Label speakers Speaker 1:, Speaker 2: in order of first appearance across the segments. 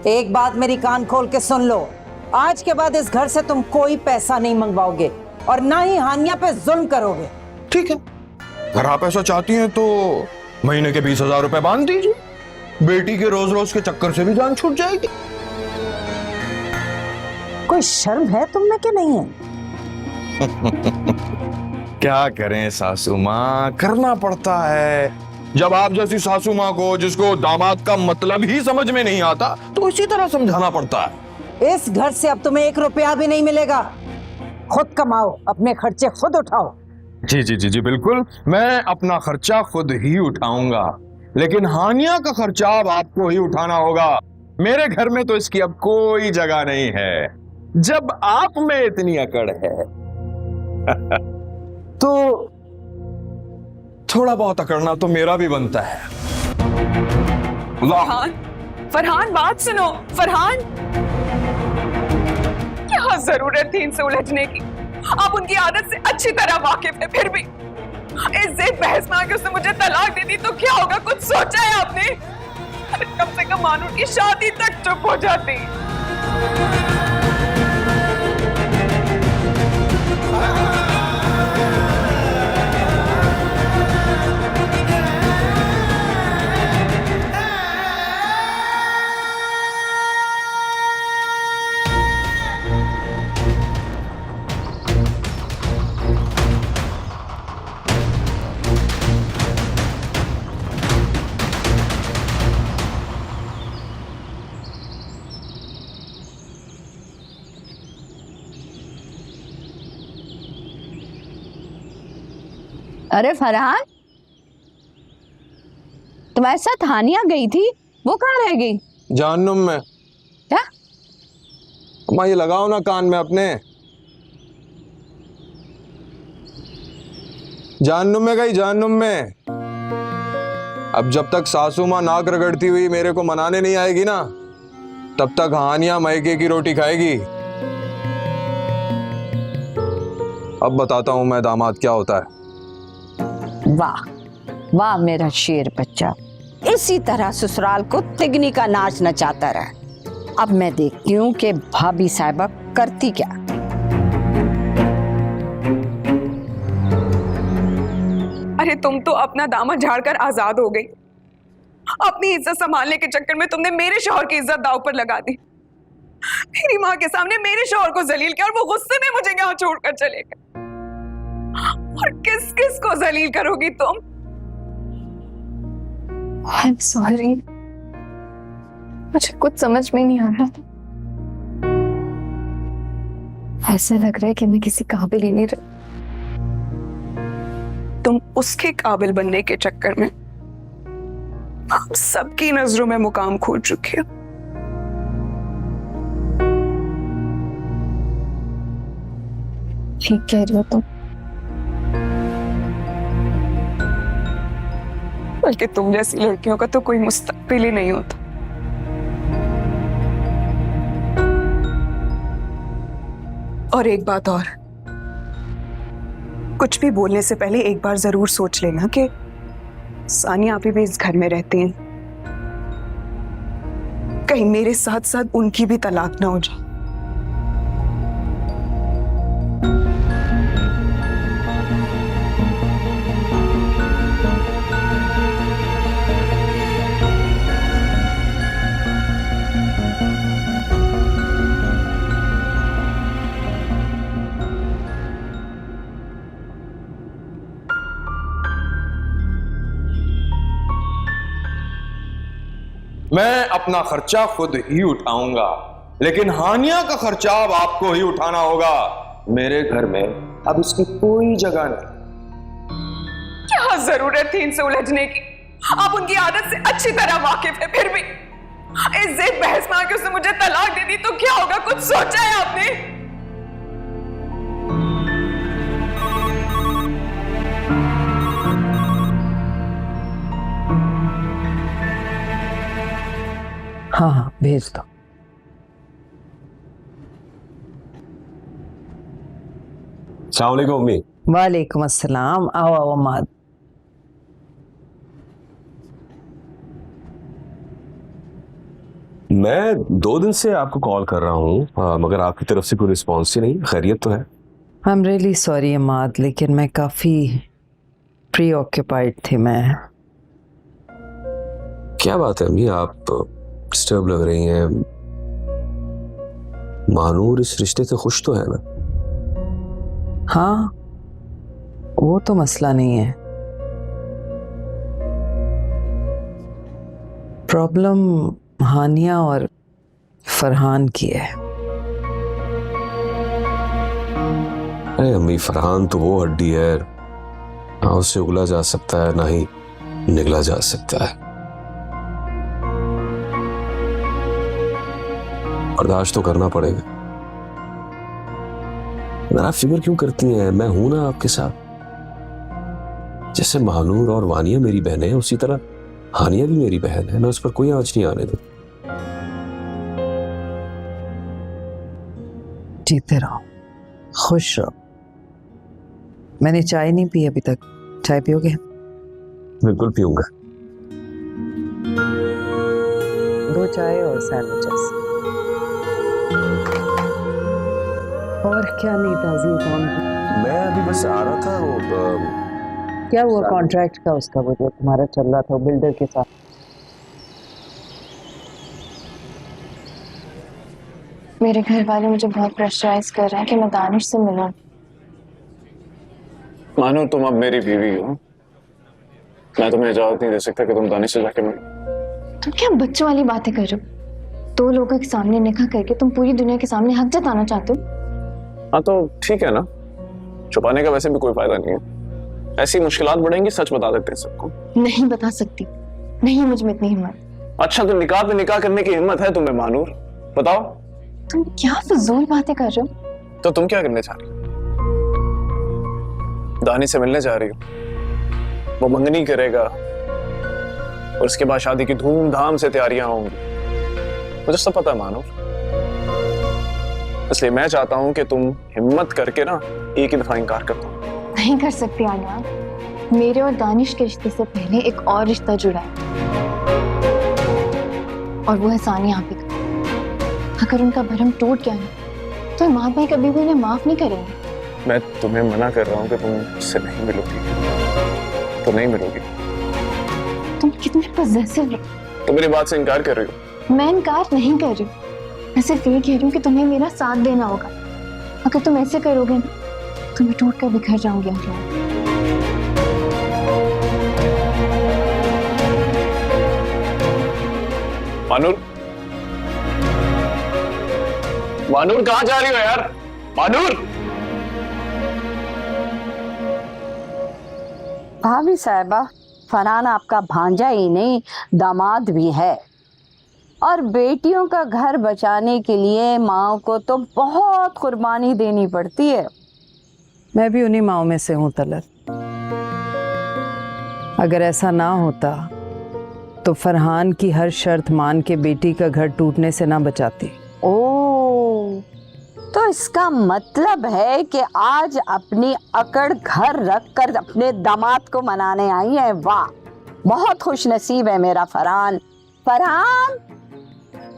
Speaker 1: एक बात मेरी कान खोल के सुन लो, आज के बाद इस घर से तुम कोई पैसा नहीं मंगवाओगे और ना ही हानिया पे जुल्म करोगे।
Speaker 2: ठीक है, अगर आप ऐसा चाहती हैं तो महीने के 20,000 रुपए बांध दीजिए, बेटी के रोज रोज के चक्कर से भी जान छूट जाएगी।
Speaker 1: कोई शर्म है तुम में कि नहीं है?
Speaker 2: क्या करें सासू माँ, करना पड़ता है। जब आप जैसी सासू माँ को, जिसको दामाद का मतलब ही समझ में नहीं आता, तो इसी तरह समझाना पड़ता है।
Speaker 1: इस घर से अब तुम्हें 1 रुपया भी नहीं मिलेगा। खुद कमाओ, अपने खर्चे खुद उठाओ।
Speaker 2: जी जी जी जी बिल्कुल, मैं अपना खर्चा खुद ही उठाऊंगा, लेकिन हानिया का खर्चा अब आपको ही उठाना होगा। मेरे घर में तो इसकी अब कोई जगह नहीं है। जब आप में इतनी अकड़ है तो थोड़ा बहुत अकड़ना तो मेरा भी बनता है।
Speaker 3: फरहान, फरहान बात सुनो। फरहान, क्या जरूरत थी इनसे उलझने की? आप उनकी आदत से अच्छी तरह वाकिफ है, फिर भी इस जिद बहस में आके उसने मुझे तलाक दे दी तो क्या होगा? कुछ सोचा है आपने? कम से कम मानूर की शादी तक चुप हो जाती।
Speaker 4: अरे फरहान, तुम्हारे साथ हानिया गई थी, वो कहाँ रह गई?
Speaker 2: जहन्नुम में।
Speaker 4: क्या?
Speaker 2: अम्मा ये लगाओ ना कान में अपने। जहन्नुम में गई, जहन्नुम में। अब जब तक सासू माँ नाक रगड़ती हुई मेरे को मनाने नहीं आएगी ना, तब तक हानिया मायके की रोटी खाएगी। अब बताता हूं मैं दामाद क्या होता है।
Speaker 4: वाह वाह मेरा शेर बच्चा, इसी तरह ससुराल को तिगनी का नाच नचाता रहा। अब मैं देखती हूँ कि भाभी साहिबा करती क्या।
Speaker 3: अरे तुम तो अपना दामन झाड़कर आजाद हो गई। अपनी इज्जत संभालने के चक्कर में तुमने मेरे शौहर की इज्जत दांव पर लगा दी। मेरी माँ के सामने मेरे शौहर को जलील किया और वो गुस्से में मुझे यहाँ छोड़कर चले गए। और किस किस को जलील करोगी तुम?
Speaker 5: I'm sorry, मुझे कुछ समझ में नहीं आ रहा था। ऐसा लग रहा है कि मैं किसी काबिल ही नहीं रही।
Speaker 3: तुम उसके काबिल बनने के चक्कर में हम सबकी नजरों में मुकाम खो चुकी हो।
Speaker 5: ठीक कह रही हो तुम।
Speaker 3: बल्कि तुम जैसी लड़कियों का तो कोई मुस्तकबिल ही नहीं होता। और एक बात और, कुछ भी बोलने से पहले एक बार जरूर सोच लेना कि सानिया अभी भी इस घर में रहती हैं, कहीं मेरे साथ साथ उनकी भी तलाक ना हो जाए।
Speaker 2: मैं अपना खर्चा खुद ही उठाऊंगा, लेकिन हानिया का खर्चा अब आपको ही उठाना होगा। मेरे घर में अब इसकी कोई जगह नहीं।
Speaker 3: क्या जरूरत थी इनसे उलझने की? आप उनकी आदत से अच्छी तरह वाकिफ है, फिर भी इस जिद बहस में आके उसने मुझे तलाक दे दी तो क्या होगा? कुछ सोचा है आपने?
Speaker 1: हाँ हाँ भेज दो।
Speaker 2: अस्सलाम वालेकुम अम्मी।
Speaker 1: वालेकुम अस्सलाम। आओ आओ माद।
Speaker 6: मैं 2 दिन से आपको कॉल कर रहा हूँ, मगर आपकी तरफ से कोई रिस्पॉन्स ही नहीं। खैरियत तो है?
Speaker 1: आई एम रियली सॉरी अमाद, लेकिन मैं काफी प्री ऑक्यूपाइड थी। मैं
Speaker 6: क्या बात है अम्मी, आप डिस्टर्ब लग रही हैं। मानूर इस रिश्ते से खुश तो है ना?
Speaker 1: हाँ, वो तो मसला नहीं है। प्रॉब्लम हानिया और फरहान की है।
Speaker 6: अरे अम्मी, फरहान तो वो हड्डी है, ना उससे उगला जा सकता है ना ही निगला जा सकता है। बर्दाश्त तो करना पड़ेगा। अगर आप फिक्र क्यों करती हैं, मैं हूं ना आपके साथ। जैसे महानूर और वानिया मेरी बहन है, उसी तरह हानिया भी मेरी बहन है। मैं उस पर कोई आंच नहीं आने दूं।
Speaker 1: जीते रहो, खुश रहो। मैंने चाय नहीं पी अभी तक, चाय पियोगे?
Speaker 6: बिल्कुल पीऊंगा।
Speaker 1: 2 चाय और सैंडविचेस। और क्या नहीं ताज़ी कौन?
Speaker 6: मैं अभी बस आ रहा था। वो
Speaker 1: क्या हुआ कॉन्ट्रैक्ट का, उसका वो जो तुम्हारा चल रहा था बिल्डर के साथ?
Speaker 5: मेरे घर वाले मुझे बहुत प्रेशराइज कर रहे हैं कि मैं दानिश से मिलूं।
Speaker 7: मानो तुम अब मेरी बीवी हो, मैं तुम्हें इजाजत नहीं दे सकता कि तुम दानिश से जाके मिलो।
Speaker 5: तुम क्या बच्चों वाली बातें कर रहे हो? 2 लोगों के सामने निकाह करके तुम पूरी दुनिया के सामने हक जताना चाहते हो?
Speaker 7: हाँ तो ठीक है ना, छुपाने का वैसे भी कोई फायदा नहीं है। ऐसी मुश्किलात बढ़ेंगी, सच बता देते हैं सबको।
Speaker 5: नहीं बता सकती, नहीं मुझ में इतनी हिम्मत।
Speaker 7: अच्छा तो निकाह पे निकाह करने की हिम्मत है तुम्हें मानूर? बताओ।
Speaker 5: तुम क्या फजूल बातें कर रहे हो?
Speaker 7: तो तुम क्या करने चाह रही हो? दानी से मिलने जा रही हो, वो मंगनी करेगा और उसके बाद शादी की धूमधाम से तैयारियां होंगी। मुझे सब पता है मानूर, इसलिए मैं चाहता हूं कि तुम हिम्मत करके ना एक ही दफा इनकार कर दो।
Speaker 5: नहीं कर सकती आलिया, मेरे और दानिश के रिश्ते से पहले एक और रिश्ता जुड़ा है और वो है सानिया आपी का। अगर उनका भरम टूट गया ना तो इमाद भाई कभी भी उन्हें माफ नहीं करेंगे।
Speaker 7: मैं तुम्हें मना कर रहा हूँ कि तुम उससे नहीं मिलोगी, तो नहीं मिलोगी।
Speaker 5: तुम कितने पॉसेसिव हो।
Speaker 7: तुम मेरी बात से इनकार कर रही हो।
Speaker 5: मैं इनकार नहीं कर रही, मैं सिर्फ ये कह रही हूँ कि तुम्हें मेरा साथ देना होगा। अगर तुम ऐसे करोगे ना तो मैं टूट कर बिखर जाऊंगी।
Speaker 7: मानूर, मानूर कहाँ जा रही हो यार? मानूर!
Speaker 4: भाभी साहिबा, फरहान आपका भांजा ही नहीं दामाद भी है, और बेटियों का घर बचाने के लिए माँ को तो बहुत कुर्बानी देनी पड़ती है।
Speaker 1: मैं भी उन्हीं माओं में से हूँ तलत। अगर ऐसा ना होता तो फरहान की हर शर्त मान के बेटी का घर टूटने से ना बचाती।
Speaker 4: ओ, तो इसका मतलब है कि आज अपनी अकड़ घर रखकर अपने दामाद को मनाने आई है। वाह, बहुत खुश नसीब है मेरा फरहान। फरहान,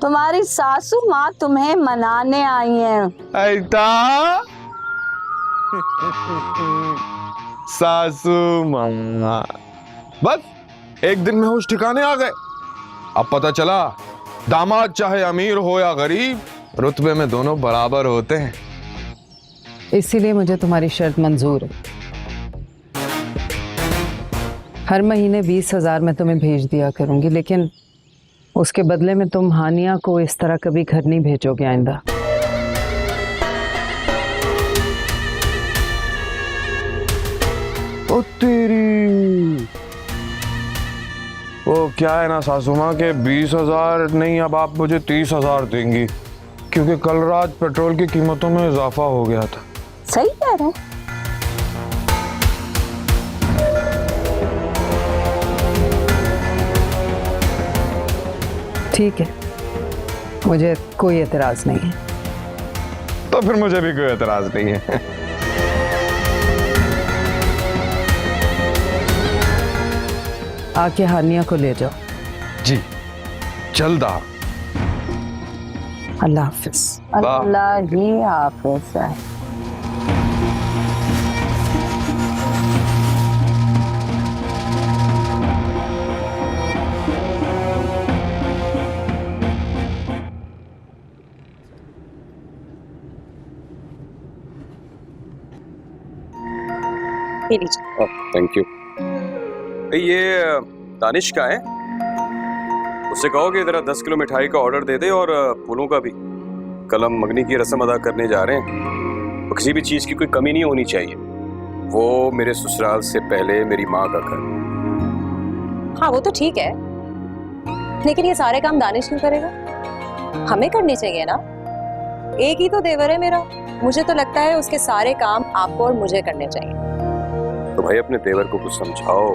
Speaker 4: तुम्हारी सासू माँ तुम्हें मनाने आई है।
Speaker 2: ऐता सासू माँ, बस एक दिन में होश ठिकाने आ गए। अब पता चला दामाद चाहे अमीर हो या गरीब, रुतबे में दोनों बराबर होते हैं।
Speaker 1: इसीलिए मुझे तुम्हारी शर्त मंजूर है। हर महीने 20,000 मैं तुम्हें भेज दिया करूंगी, लेकिन उसके बदले में तुम हानिया को इस तरह कभी घर नहीं भेजोगे आइंदा।
Speaker 2: ओ तेरी, वो क्या है ना सासू माँ के 20,000 नहीं, अब आप मुझे 30,000 देंगी, क्योंकि कल रात पेट्रोल की कीमतों में इजाफा हो गया था।
Speaker 4: सही कह रहे हो।
Speaker 1: ठीक है, मुझे कोई एतराज नहीं है।
Speaker 2: तो फिर मुझे भी कोई एतराज नहीं है।
Speaker 1: आके हानिया को ले जाओ।
Speaker 2: जी, जल्द आ।
Speaker 1: अल्लाह हाफिज।
Speaker 4: अल्लाह ही हाफिज है।
Speaker 3: ये लीजिए।
Speaker 6: Thank you. ये दानिश का है, उससे कहो कि जरा 10 किलो मिठाई का ऑर्डर दे दे और फूलों का भी। कल हम मंगनी की रस्म अदा करने जा रहे हैं, तो किसी भी चीज की कोई कमी नहीं होनी चाहिए। वो मेरे ससुराल से पहले मेरी माँ का घर।
Speaker 8: हाँ वो तो ठीक है, लेकिन ये सारे काम दानिश क्यों करेगा? हमें करने चाहिए ना। एक ही तो देवर है मेरा, मुझे तो लगता है उसके सारे काम आपको और मुझे करने चाहिए।
Speaker 6: तो भाई अपने देवर को कुछ समझाओ,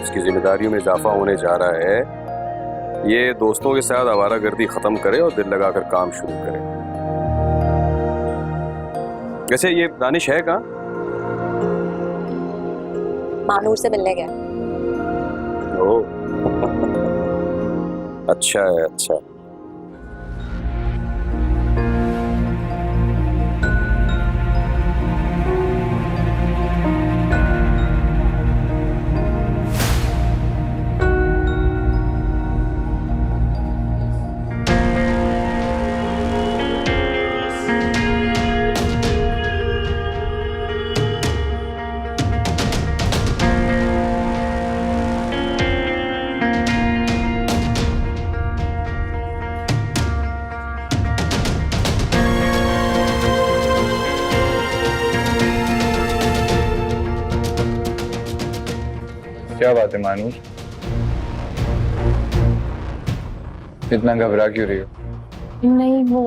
Speaker 6: उसकी जिम्मेदारियों में इजाफा होने जा रहा है। ये दोस्तों के साथ आवारागर्दी खत्म करे और दिल लगाकर काम शुरू करे। वैसे ये दानिश है कहाँ?
Speaker 8: मानूर से मिलने गया।
Speaker 6: ओह अच्छा है, अच्छा।
Speaker 9: क्या बात है मानूर, इतना घबरा क्यों रही हो?
Speaker 5: नहीं वो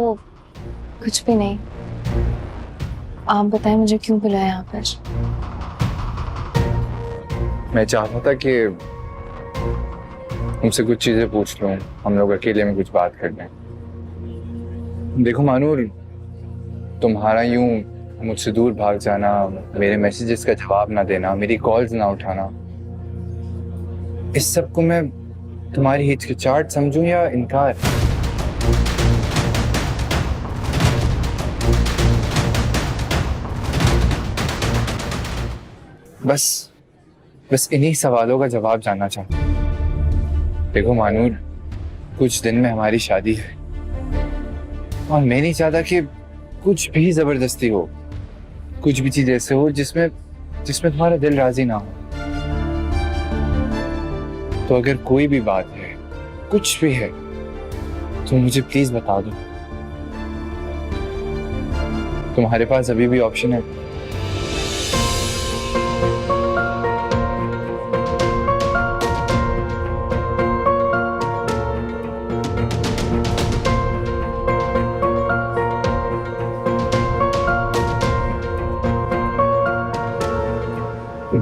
Speaker 5: कुछ भी नहीं। आप बताएं मुझे क्यों बुलाया यहाँ पर?
Speaker 9: मैं चाहता था कि तुमसे कुछ चीजें पूछ लूं, हम लोग अकेले में कुछ बात कर लें। देखो मानूर, तुम्हारा यूं मुझसे दूर भाग जाना, मेरे मैसेजेस का जवाब ना देना, मेरी कॉल्स ना उठाना, इस सब को मैं तुम्हारी हिचकिचाहट समझूं या इनकार? बस इन्हीं सवालों का जवाब जानना चाहता हूं। देखो मानूर, कुछ दिन में हमारी शादी है और मैं नहीं चाहता कि कुछ भी जबरदस्ती हो, कुछ भी चीज ऐसे हो जिसमें तुम्हारा दिल राजी ना हो। तो अगर कोई भी बात है, कुछ भी है, तो मुझे प्लीज बता दो। तुम्हारे पास अभी भी ऑप्शन है।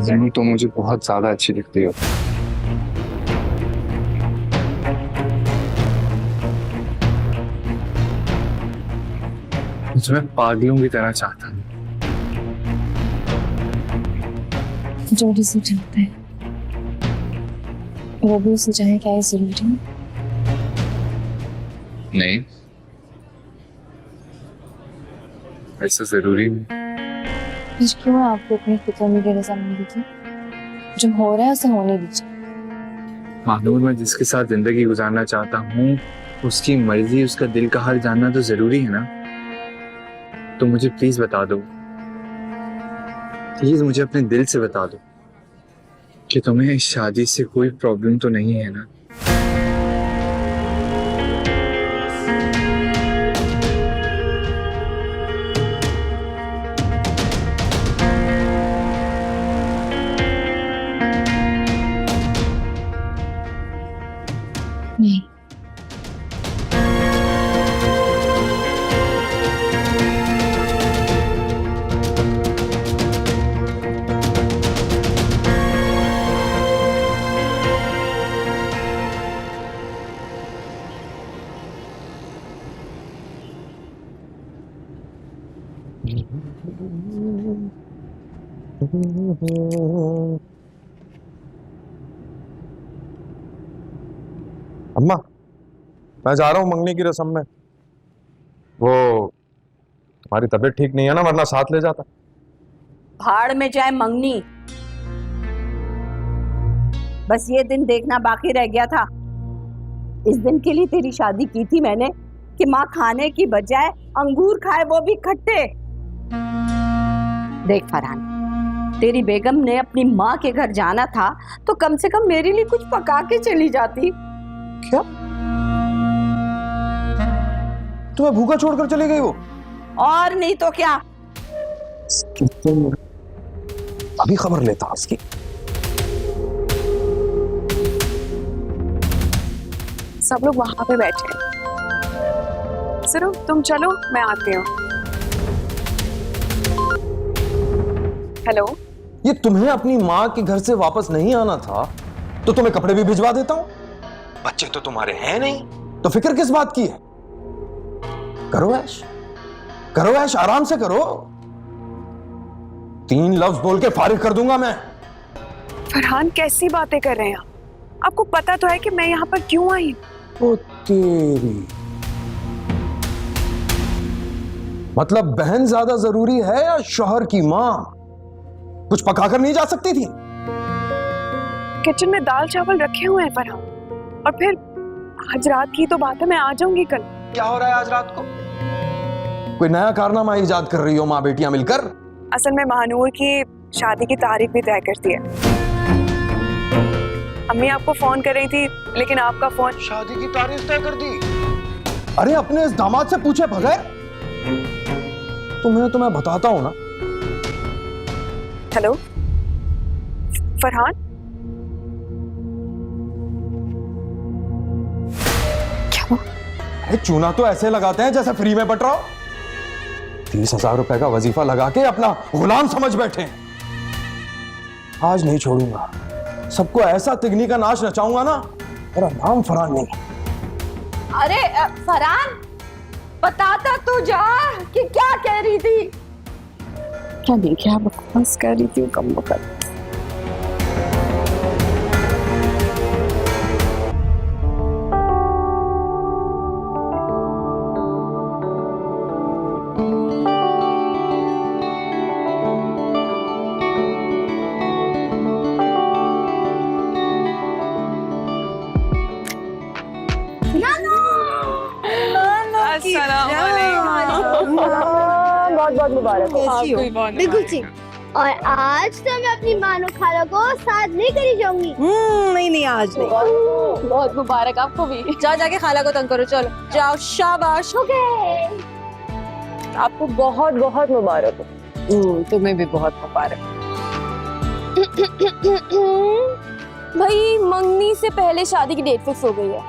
Speaker 9: ज़मीन तो मुझे बहुत ज्यादा अच्छी दिखती हो। तुम्हें पागलों की तरह चाहता हूँ।
Speaker 5: जो भी चाहते हैं वो भी उसे चाहे, क्या ये जरूरी है?
Speaker 9: नहीं, ऐसा जरूरी नहीं।
Speaker 5: फिर क्यों है आपको अपनी फिक्र में रजामंदी की? जो हो रहा है उसे होने दीजिए।
Speaker 9: मानूर, मैं जिसके साथ जिंदगी गुजारना चाहता हूँ उसकी मर्जी, उसका दिल का हाल जानना तो जरूरी है ना। तो मुझे प्लीज बता दो, प्लीज मुझे अपने दिल से बता दो कि तुम्हें इस शादी से कोई प्रॉब्लम तो नहीं है ना।
Speaker 5: नहीं।
Speaker 2: अम्मा, मैं जा रहा हूँ मंगनी की रस्म में। वो तुम्हारी तबीयत ठीक नहीं है ना, वरना साथ ले जाता।
Speaker 4: भाड़ में जाए मंगनी, बस ये दिन देखना बाकी रह गया था। इस दिन के लिए तेरी शादी की थी मैंने कि माँ खाने की बजाय अंगूर खाए, वो भी खट्टे। देख फरहान, तेरी बेगम ने अपनी माँ के घर जाना था तो कम से कम मेरे लिए कुछ पका के चली जाती।
Speaker 7: क्या तुम्हें भूखा छोड़कर चली गई वो?
Speaker 4: और नहीं तो क्या।
Speaker 7: अभी खबर लेता हूं उसकी।
Speaker 3: सब लोग वहां पे बैठे हैं। सिरो तुम चलो, मैं आती हूँ। हेलो,
Speaker 7: ये तुम्हें अपनी माँ के घर से वापस नहीं आना था तो तुम्हें कपड़े भी भिजवा देता हूं। बच्चे तो तुम्हारे हैं नहीं, तो फिक्र किस बात की है? करो ऐश, करो ऐश, आराम से करो। 3 लफ्ज बोल के फारिग कर दूंगा मैं।
Speaker 3: फरहान कैसी बातें कर रहे हैं आप? आपको पता तो है कि मैं यहाँ पर क्यों आई?
Speaker 7: ओ तेरी, मतलब बहन ज्यादा जरूरी है या शौहर की माँ? कुछ पकाकर नहीं जा सकती थी?
Speaker 3: किचन में दाल चावल रखे हुए हैं फरहान, और फिर आज रात की तो बात है, मैं आ जाऊंगी कल।
Speaker 7: क्या हो रहा है आज रात को? कोई नया कारनामा इजाद कर रही हो माँ बेटियां मिलकर?
Speaker 3: असल में महानूर की शादी की तारीख भी तय कर दी है। अम्मी आपको फोन कर रही थी, लेकिन आपका फोन।
Speaker 7: शादी की तारीख तय कर दी? अरे अपने इस दामाद से पूछे बगैर? तो मैं बताता हूं ना।
Speaker 3: हेलो फरहान, क्या?
Speaker 7: अरे चूना तो ऐसे लगाते हैं जैसे फ्री में बट रहा हो। 30,000 रुपए का वजीफा लगा के अपना गुलाम समझ बैठे हैं। आज नहीं छोड़ूंगा, सबको ऐसा तिगनी का नाच नचाऊंगा ना, मेरा नाम फरहान नहीं।
Speaker 4: अरे फरहान, बताता तू जा कि क्या कह रही थी।
Speaker 3: क्या नहीं, क्या बकवास कर रही थी कम वक्त।
Speaker 4: बहुत बहुत मुबारक हो।
Speaker 5: बिल्कुल ठीक। और आज तो मैं अपनी मानो खाला को साथ नहीं करी जाऊंगी।
Speaker 4: नहीं आज नहीं।
Speaker 8: बहुत मुबारक आपको भी। जाओ जाके खाला को तंग करो, चलो जाओ, शाबाश।
Speaker 4: आपको बहुत बहुत मुबारक हो।
Speaker 1: तुम्हें भी बहुत मुबारक।
Speaker 5: भाई मंगनी से पहले शादी की डेट फिक्स हो गई है।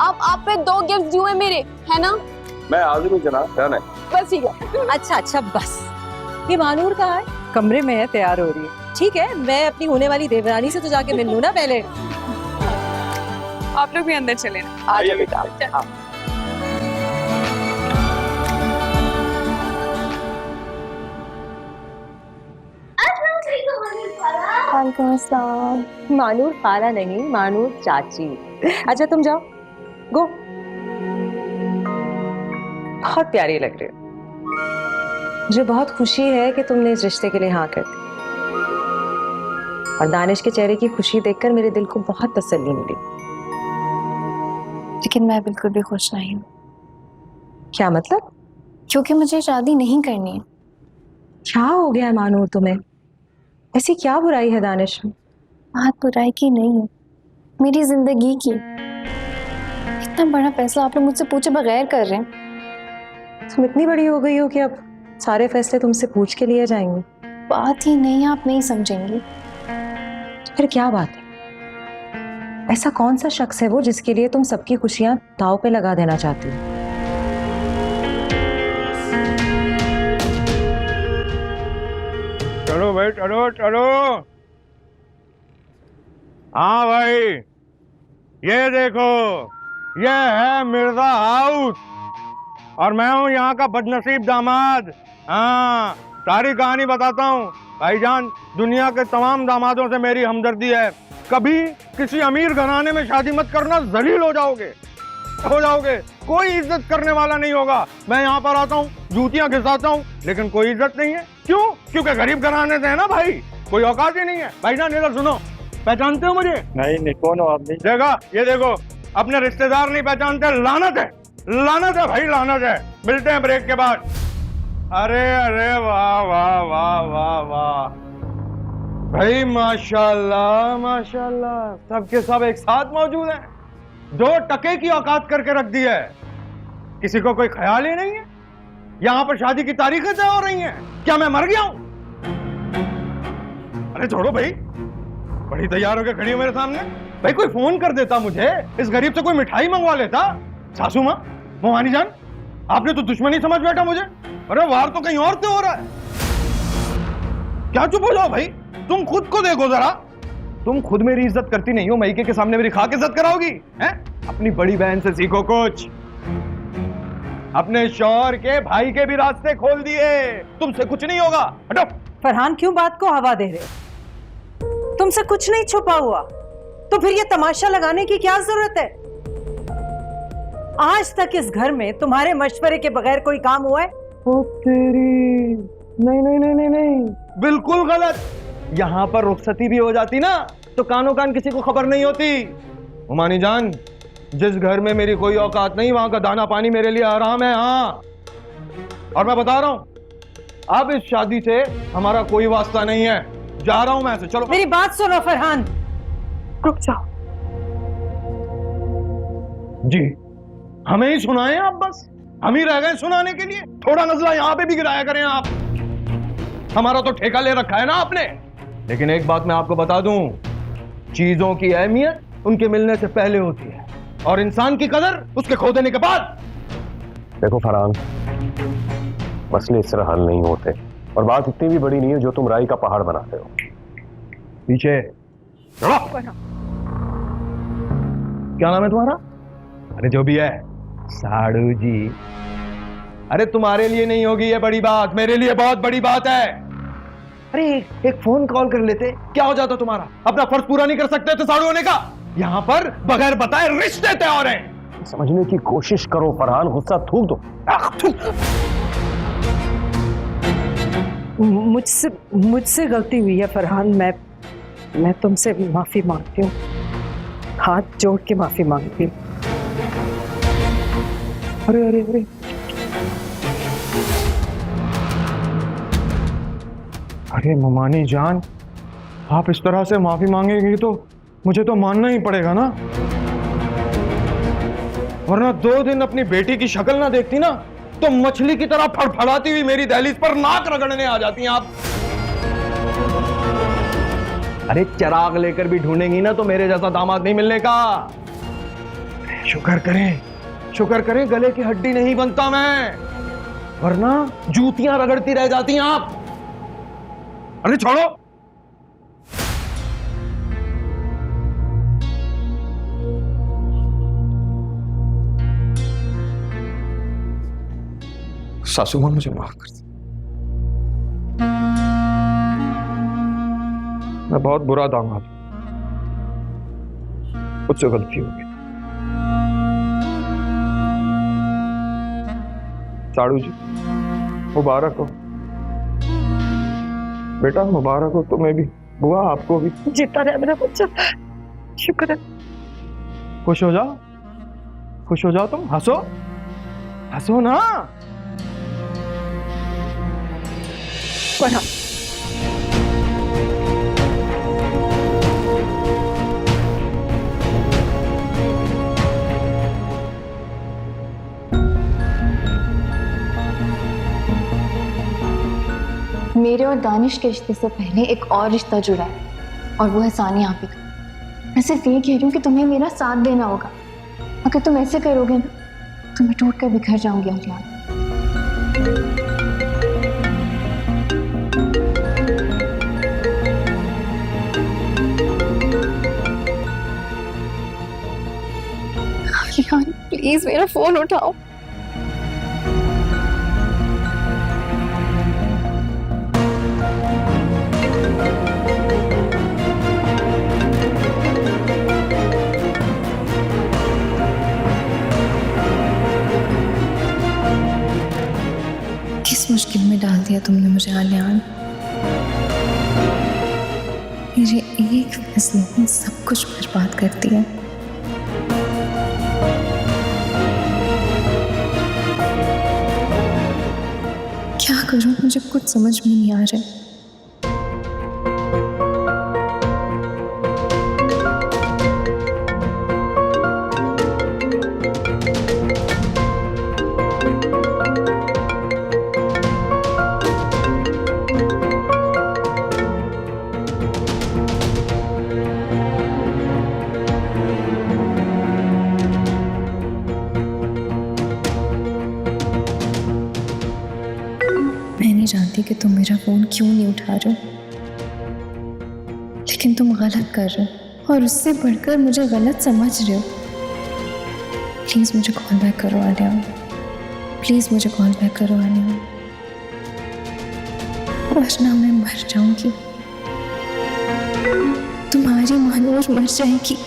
Speaker 5: अब आप पे 2 गिफ्ट ड्यू है मेरे, है ना?
Speaker 6: मैं हाजिर हूँ जनाब, डन है।
Speaker 5: बस ठीक है।
Speaker 8: अच्छा बस। ये मानूर कहाँ है?
Speaker 1: कमरे में है, तैयार हो रही है।
Speaker 8: ठीक है, मैं अपनी होने वाली देवरानी से तो जाके मिल लूँ ना पहले।
Speaker 3: आप लोग भी अंदर चले ना।
Speaker 8: आ जाओ बेटा। मानूर खाला नहीं, मानूर चाची। अच्छा तुम जाओ, गो। बहुत प्यारी लग रही हो। मुझे बहुत खुशी है कि तुमने इस रिश्ते के लिए हाँ कर दी, और दानिश के चेहरे की खुशी देखकर मेरे दिल को बहुत तसल्ली मिली।
Speaker 5: लेकिन मैं बिल्कुल भी खुश नहीं हूँ।
Speaker 8: क्या मतलब?
Speaker 5: क्योंकि मुझे शादी नहीं करनी है।
Speaker 8: क्या हो गया है मानूर तुम्हें? ऐसी क्या बुराई है दानिश में?
Speaker 5: बात बुराई की नहीं है, मेरी जिंदगी की। इतना बड़ा फैसला आप लोग मुझसे पूछे बगैर कर रहे हैं।
Speaker 8: तुम इतनी बड़ी हो गई हो कि अब सारे फैसले तुमसे पूछ के लिए जाएंगे।
Speaker 5: बात ही नहीं, आप नहीं समझेंगी।
Speaker 8: फिर क्या बात है? ऐसा कौन सा शख्स है वो जिसके लिए तुम सबकी खुशियां दांव पे लगा देना चाहती हो?
Speaker 2: चलो भाई, चलो चलो। हाँ भाई, ये देखो, ये है मिर्जा हाउस, और मैं हूँ यहाँ का बदनसीब दामाद। हाँ, सारी कहानी बताता हूँ भाईजान। दुनिया के तमाम दामादों से मेरी हमदर्दी है, कभी किसी अमीर घराने में शादी मत करना, जलील हो जाओगे। हो जाओगे, कोई इज्जत करने वाला नहीं होगा। मैं यहाँ पर आता हूँ, जूतियां घिसाता हूँ, लेकिन कोई इज्जत नहीं है। क्यों? क्योंकि गरीब घराने से है ना भाई, कोई औकात ही नहीं है। भाईजान इधर सुनो, पहचानते हो मुझे?
Speaker 10: नहीं, कौन हो आप?
Speaker 2: देखा, ये देखो, अपने रिश्तेदार नहीं पहचानते, लानत है, लानत है भाई, लानत है। मिलते हैं ब्रेक के बाद। अरे अरे वाह वाह वाह वाह वाह भाई, माशाल्लाह माशाल्लाह, सबके सब एक साथ मौजूद हैं। 2 टके की औकात करके रख दी है, किसी को कोई ख्याल ही नहीं है। यहाँ पर शादी की तारीखें तय हो रही हैं, क्या मैं मर गया हूं? अरे छोड़ो भाई, बड़ी तैयार होकर खड़ी हो मेरे सामने। भाई कोई फोन कर देता मुझे, इस गरीब से कोई मिठाई मंगवा लेता। सासू माँ, मोहानी जान, आपने तो दुश्मनी समझ बैठा मुझे। अरे वार तो कहीं और से हो रहा है। क्या चुप हो जाओ भाई, तुम खुद को देखो जरा। तुम खुद मेरी इज्जत करती नहीं हो, मैके के सामने मेरी खाक इज्जत कराओगी? हैं? अपनी बड़ी बहन से सीखो कुछ। अपने शौहर के भाई के भी रास्ते खोल दिए, तुमसे कुछ नहीं होगा। हटो।
Speaker 8: फरहान, क्यों बात को हवा दे रहे? तुमसे कुछ नहीं छुपा हुआ, तो फिर ये तमाशा लगाने की क्या जरूरत है? आज तक इस घर में तुम्हारे मशवरे के बगैर कोई काम हुआ है?
Speaker 2: ओ तेरी, नहीं नहीं नहीं नहीं नहीं, बिल्कुल गलत। यहाँ पर रुखसती भी हो जाती ना, तो कानों कान किसी को खबर नहीं होती। उमानी जान, जिस घर में मेरी कोई औकात नहीं, वहां का दाना पानी मेरे लिए आराम है। हाँ, और मैं बता रहा हूं, अब इस शादी से हमारा कोई वास्ता नहीं है। जा रहा हूं मैं, चलो।
Speaker 8: मेरी बात सुनो फरहान,
Speaker 3: रुक जाओ।
Speaker 2: जी, हमें ही सुनाएं आप, बस हम ही रह गए सुनाने के लिए। थोड़ा नजला यहाँ पे भी गिराया करें आप, हमारा तो ठेका ले रखा है ना आपने। लेकिन एक बात मैं आपको बता दूं, चीजों की अहमियत उनके मिलने से पहले होती है, और इंसान की कदर उसके खो देने के बाद।
Speaker 11: देखो फरहान, मसले इस तरह हल नहीं होते, और बात इतनी भी बड़ी नहीं है जो तुम राई का पहाड़ बनाते हो।
Speaker 2: पीछे चलो। क्या नाम है तुम्हारा? अरे जो भी है, साड़ू जी। अरे तुम्हारे लिए नहीं होगी ये बड़ी बात, मेरे लिए बहुत बड़ी बात है। अरे एक फोन कॉल कर लेते, क्या हो जाता तुम्हारा? अपना फर्ज पूरा नहीं कर सकते थे साड़ू होने का? यहाँ पर बगैर बताए रिश्ते तय हो रहे हैं।
Speaker 11: समझने की कोशिश करो फरहान, गुस्सा थूक दो।
Speaker 8: मुझसे गलती हुई है फरहान, मैं तुमसे माफी मांगती हूँ, हाथ जोड़ के माफी मांगती हूँ।
Speaker 2: अरे अरे अरे, अरे ममानी जान, आप इस तरह से माफी मांगेंगी तो मुझे तो मानना ही पड़ेगा ना, वरना 2 दिन अपनी बेटी की शक्ल ना देखती ना, तो मछली की तरह फड़फड़ाती हुई मेरी दहलीज पर नाक रगड़ने आ जाती हैं आप। अरे चिराग लेकर भी ढूंढेंगी ना तो मेरे जैसा दामाद नहीं मिलने का। शुक्र करें, शुक्र करें गले की हड्डी नहीं बनता मैं, वरना जूतियां रगड़ती रह जाती हैं आप। अरे छोड़ो। सासू मां, मुझे माफ कर दो, मैं बहुत बुरा दामाद हूं, मुझसे गलती हो गई। साड़ू जी, मुबारक हो बेटा, मुबारक हो तुम्हें भी, बुआ आपको भी।
Speaker 8: जीता रहे मेरा बच्चा, शुक्र है।
Speaker 2: खुश हो जाओ, खुश हो जाओ, तुम हंसो, हंसो ना।
Speaker 5: मेरे और दानिश के रिश्ते से पहले एक और रिश्ता जुड़ा है, और वो है सानिया आपी का। मैं सिर्फ ये कह रही हूँ कि तुम्हें मेरा साथ देना होगा। अगर तुम ऐसे करोगे ना, तो मैं टूट कर बिखर जाऊंगी आर्यान। आर्यान, प्लीज मेरा फोन उठाओ। किस मुश्किल में डाल दिया तुमने मुझे आलियान। मेरे एक फैसले ने सब कुछ बर्बाद कर दिया। क्या करूं, मुझे कुछ समझ में नहीं आ रहा। मैं नहीं जानती कि तुम मेरा फोन क्यों नहीं उठा रहे हो, लेकिन तुम गलत कर रहे हो और उससे बढ़कर मुझे गलत समझ रहे हो। प्लीज मुझे कॉल बैक करो आलिया, प्लीज मुझे कॉल बैक करो आलिया, वरना मैं मर जाऊंगी, तुम्हारी मानूर मर जाएगी।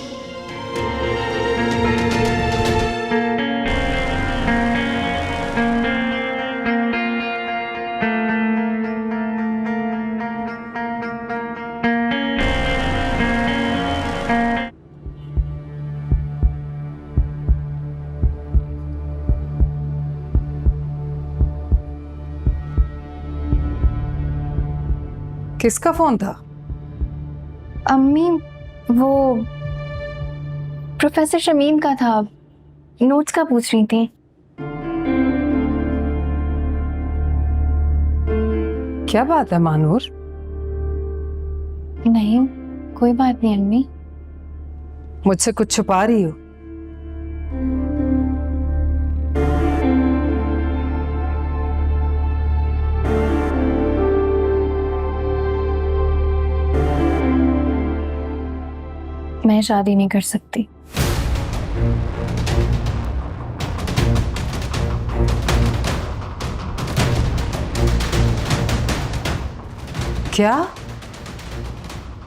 Speaker 1: किसका फोन था?
Speaker 5: अम्मी, वो प्रोफेसर शमीम का था, नोट्स का पूछ रही थी।
Speaker 1: क्या बात है मानूर?
Speaker 5: नहीं, कोई बात नहीं अम्मी।
Speaker 1: मुझसे कुछ छुपा रही हो?
Speaker 5: मैं शादी नहीं कर सकती।
Speaker 1: क्या?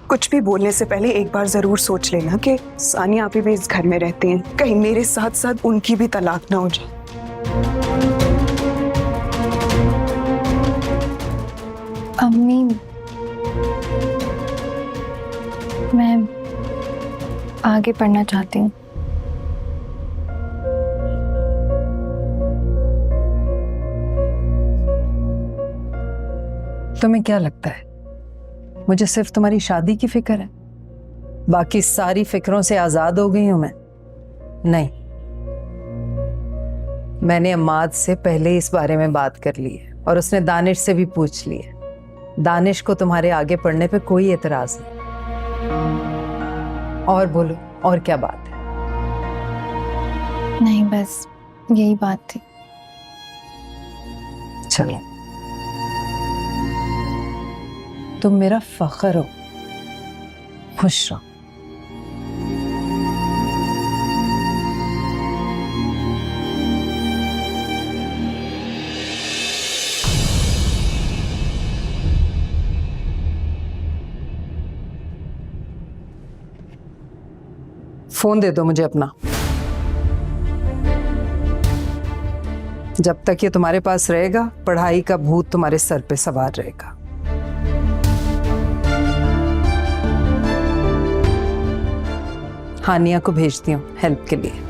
Speaker 3: कुछ भी बोलने से पहले एक बार जरूर सोच लेना कि सानिया अभी भी इस घर में रहती हैं, कहीं मेरे साथ साथ उनकी भी तलाक ना हो जाए।
Speaker 5: अम्मी, मैं आगे पढ़ना चाहती हूँ।
Speaker 1: तुम्हें क्या लगता है मुझे सिर्फ तुम्हारी शादी की फिक्र है? बाकी सारी फिक्रों से आजाद हो गई हूं मैं? नहीं, मैंने अम्माद से पहले इस बारे में बात कर ली है और उसने दानिश से भी पूछ ली है। दानिश को तुम्हारे आगे पढ़ने पे कोई एतराज नहीं। और बोलो, और क्या बात है?
Speaker 5: नहीं, बस यही बात थी।
Speaker 1: चलो, तुम मेरा फख्र हो, खुश रहो। फोन दे दो मुझे अपना। जब तक ये तुम्हारे पास रहेगा, पढ़ाई का भूत तुम्हारे सर पे सवार रहेगा। हानिया को भेजती हूँ हेल्प के लिए।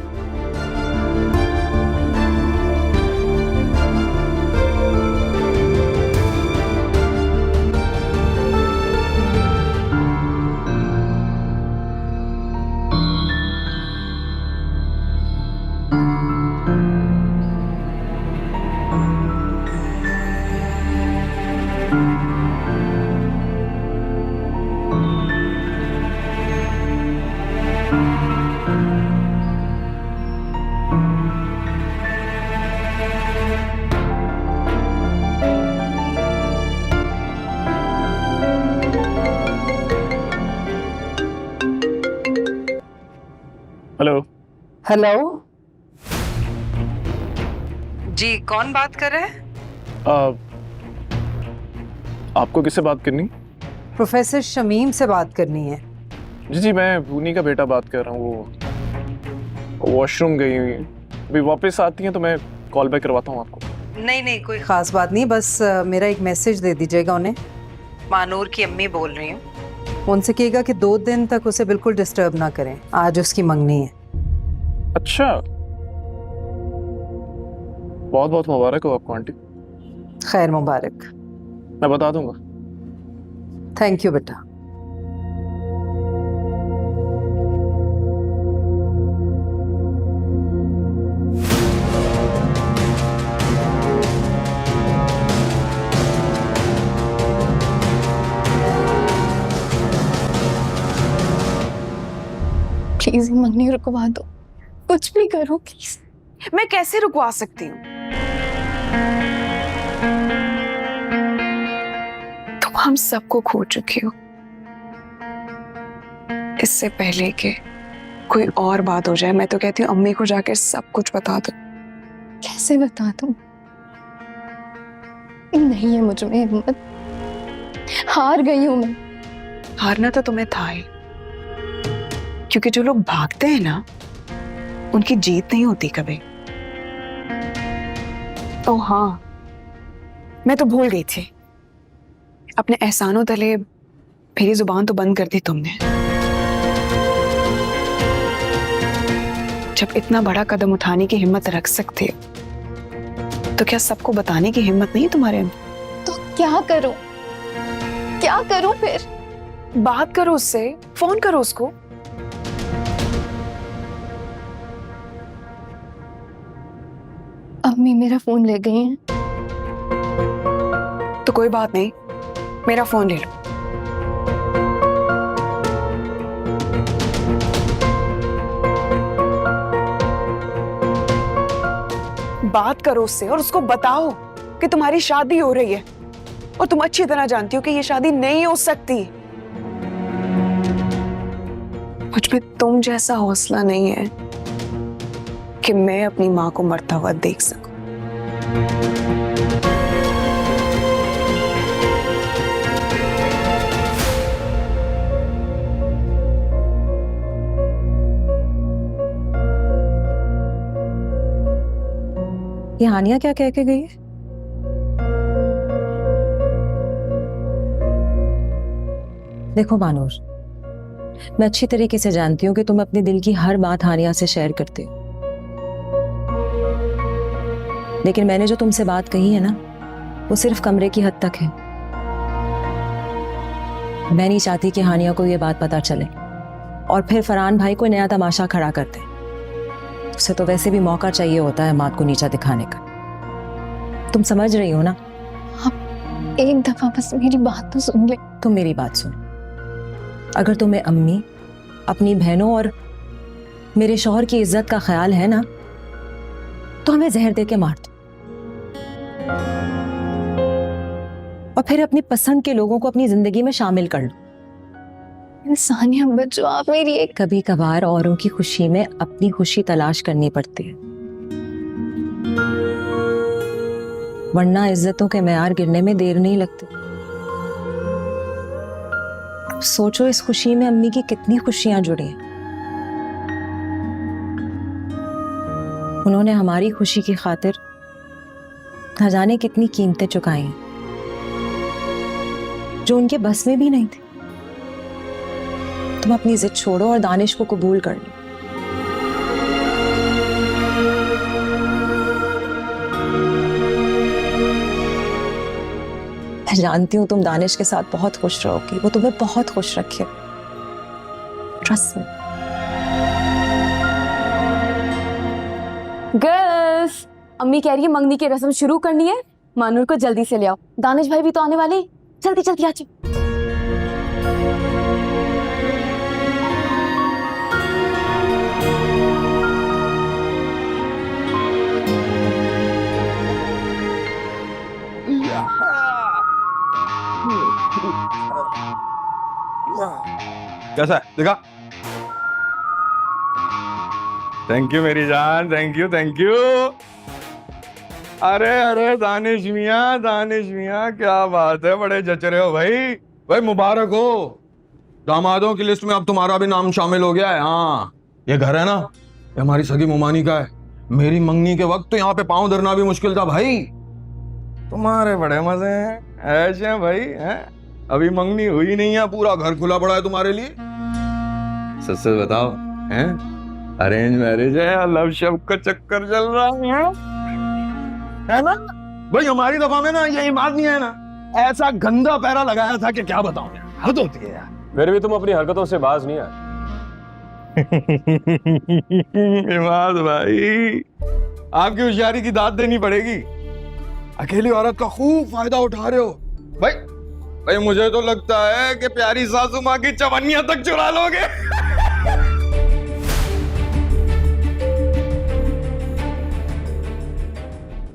Speaker 10: हेलो।
Speaker 1: हेलो जी, कौन बात कर रहे हैं?
Speaker 10: आपको किससे बात करनी?
Speaker 1: प्रोफेसर शमीम से बात करनी है।
Speaker 10: जी जी, मैं पूनी का बेटा बात कर रहा हूँ। वो वॉशरूम गई हुई है, अभी वापस आती हैं तो मैं कॉल बैक करवाता हूँ आपको।
Speaker 1: नहीं नहीं, कोई ख़ास बात नहीं, बस मेरा एक मैसेज दे दीजिएगा उन्हें। मानूर की अम्मी बोल रही हूँ, उनसे कहिएगा कि 2 दिन तक उसे बिल्कुल डिस्टर्ब ना करें, आज उसकी मंगनी है।
Speaker 10: अच्छा, बहुत बहुत मुबारक हो आपको आंटी।
Speaker 1: खैर मुबारक।
Speaker 10: मैं बता दूंगा।
Speaker 1: थैंक यू बेटा।
Speaker 5: प्लीज मंगनी रुकवा दो, कुछ भी करो प्लीज।
Speaker 3: मैं कैसे रुकवा सकती हूँ? तुम हम सबको खो चुके हो। इससे पहले कि कोई और बात हो जाए, मैं तो कहती हूँ अम्मी को जाकर सब कुछ बता दो।
Speaker 5: कैसे बता दूं? नहीं है मुझ में हिम्मत, हार गई हूं मैं।
Speaker 3: हारना तो तुम्हें था ही, क्योंकि जो लोग भागते हैं ना, उनकी जीत नहीं होती कभी। ओह हाँ, मैं तो भूल गई थी, अपने एहसानों तले मेरी जुबान तो बंद कर दी तुमने। जब इतना बड़ा कदम उठाने की हिम्मत रख सकते हो, तो क्या सबको बताने की हिम्मत नहीं है तुम्हारे अंदर?
Speaker 5: तो क्या करूं? क्या करूं फिर?
Speaker 3: बात करो उससे, फोन करो उसको।
Speaker 5: अम्मी मेरा फोन ले गई हैं।
Speaker 3: तो कोई बात नहीं, मेरा फोन ले लो। बात करो उससे और उसको बताओ कि तुम्हारी शादी हो रही है, और तुम अच्छी तरह जानती हो कि ये शादी नहीं हो सकती। मुझ में तुम जैसा हौसला नहीं है कि मैं अपनी माँ को मरता हुआ देख सकूं।
Speaker 8: ये हानिया क्या कह के गई है? देखो मानूर, मैं अच्छी तरीके से जानती हूँ कि तुम अपने दिल की हर बात हानिया से शेयर करते हो, लेकिन मैंने जो तुमसे बात कही है ना, वो सिर्फ कमरे की हद तक है। मैं नहीं चाहती कि हानिया को ये बात पता चले और फिर फरहान भाई को नया तमाशा खड़ा करते। उसे तो वैसे भी मौका चाहिए होता है माँ को नीचा दिखाने का। तुम समझ रही हो ना?
Speaker 5: आप एक दफा बस मेरी बात तो सुन ले।
Speaker 8: तुम मेरी बात सुन। अगर तुम्हें अम्मी, अपनी बहनों और मेरे शौहर की इज्जत का ख्याल है ना, तो हमें जहर दे के मार दो और फिर अपनी पसंद के लोगों को अपनी जिंदगी में शामिल कर लो।
Speaker 5: इंसानियत बच्चों, आप मेरी एक।
Speaker 8: कभी कभार औरों की खुशी में अपनी खुशी तलाश करनी पड़ती है, वरना इज्जतों के मेयार गिरने में देर नहीं लगती। सोचो इस खुशी में अम्मी की कितनी खुशियां जुड़ी हैं। उन्होंने हमारी खुशी की खातिर न जाने कितनी कीमतें चुकाई हैं, जो उनके बस में भी नहीं थी। तुम अपनी जिद छोड़ो और दानिश को कबूल कर लो। मैं जानती हूँ तुम दानिश के साथ बहुत खुश रहोगी, वो तुम्हें बहुत खुश रखे। Trust me.
Speaker 12: गर्ल्स, अम्मी कह रही है मंगनी की रस्म शुरू करनी है, मानूर को जल्दी से ले आओ। दानिश भाई भी तो आने वाले, जल्दी जल्दी आ जाओ।
Speaker 2: कैसा है देखा? थैंक यू मेरी जान, थैंक यू थैंक यू। अरे अरे दानिश मियाँ क्या बात है, बड़े जच रहे हो भाई। भाई मुबारक हो, दामादों की लिस्ट में अब तुम्हारा भी नाम शामिल हो गया है। हाँ, ये घर है ना, ये हमारी सगी मुमानी का है। मेरी मंगनी के वक्त तो यहाँ पे पांव धरना भी मुश्किल था भाई। तुम्हारे बड़े मजे हैं, ऐसे हैं भाई हैं? अभी मंगनी हुई नहीं है, पूरा घर खुला पड़ा है तुम्हारे लिए। सच सच बताओ, हैं? अरेंज मैरिज है या लव शव का चक्कर चल रहा है ना? भाई हमारी दफा में ना यही बात नहीं है ना, ऐसा गंदा पैरा लगाया था कि क्या बताऊं यार, हद होती है यार।
Speaker 11: फिर भी तुम अपनी हरकतों से बाज नहीं आए।
Speaker 2: इमाद भाई, आपकी होशियारी की दाद देनी पड़ेगी। अकेली औरत का खूब फायदा उठा रहे हो भाई। भाई मुझे तो लगता है कि प्यारी सासू माँ की चवन्नियां तक चुरा लोगे।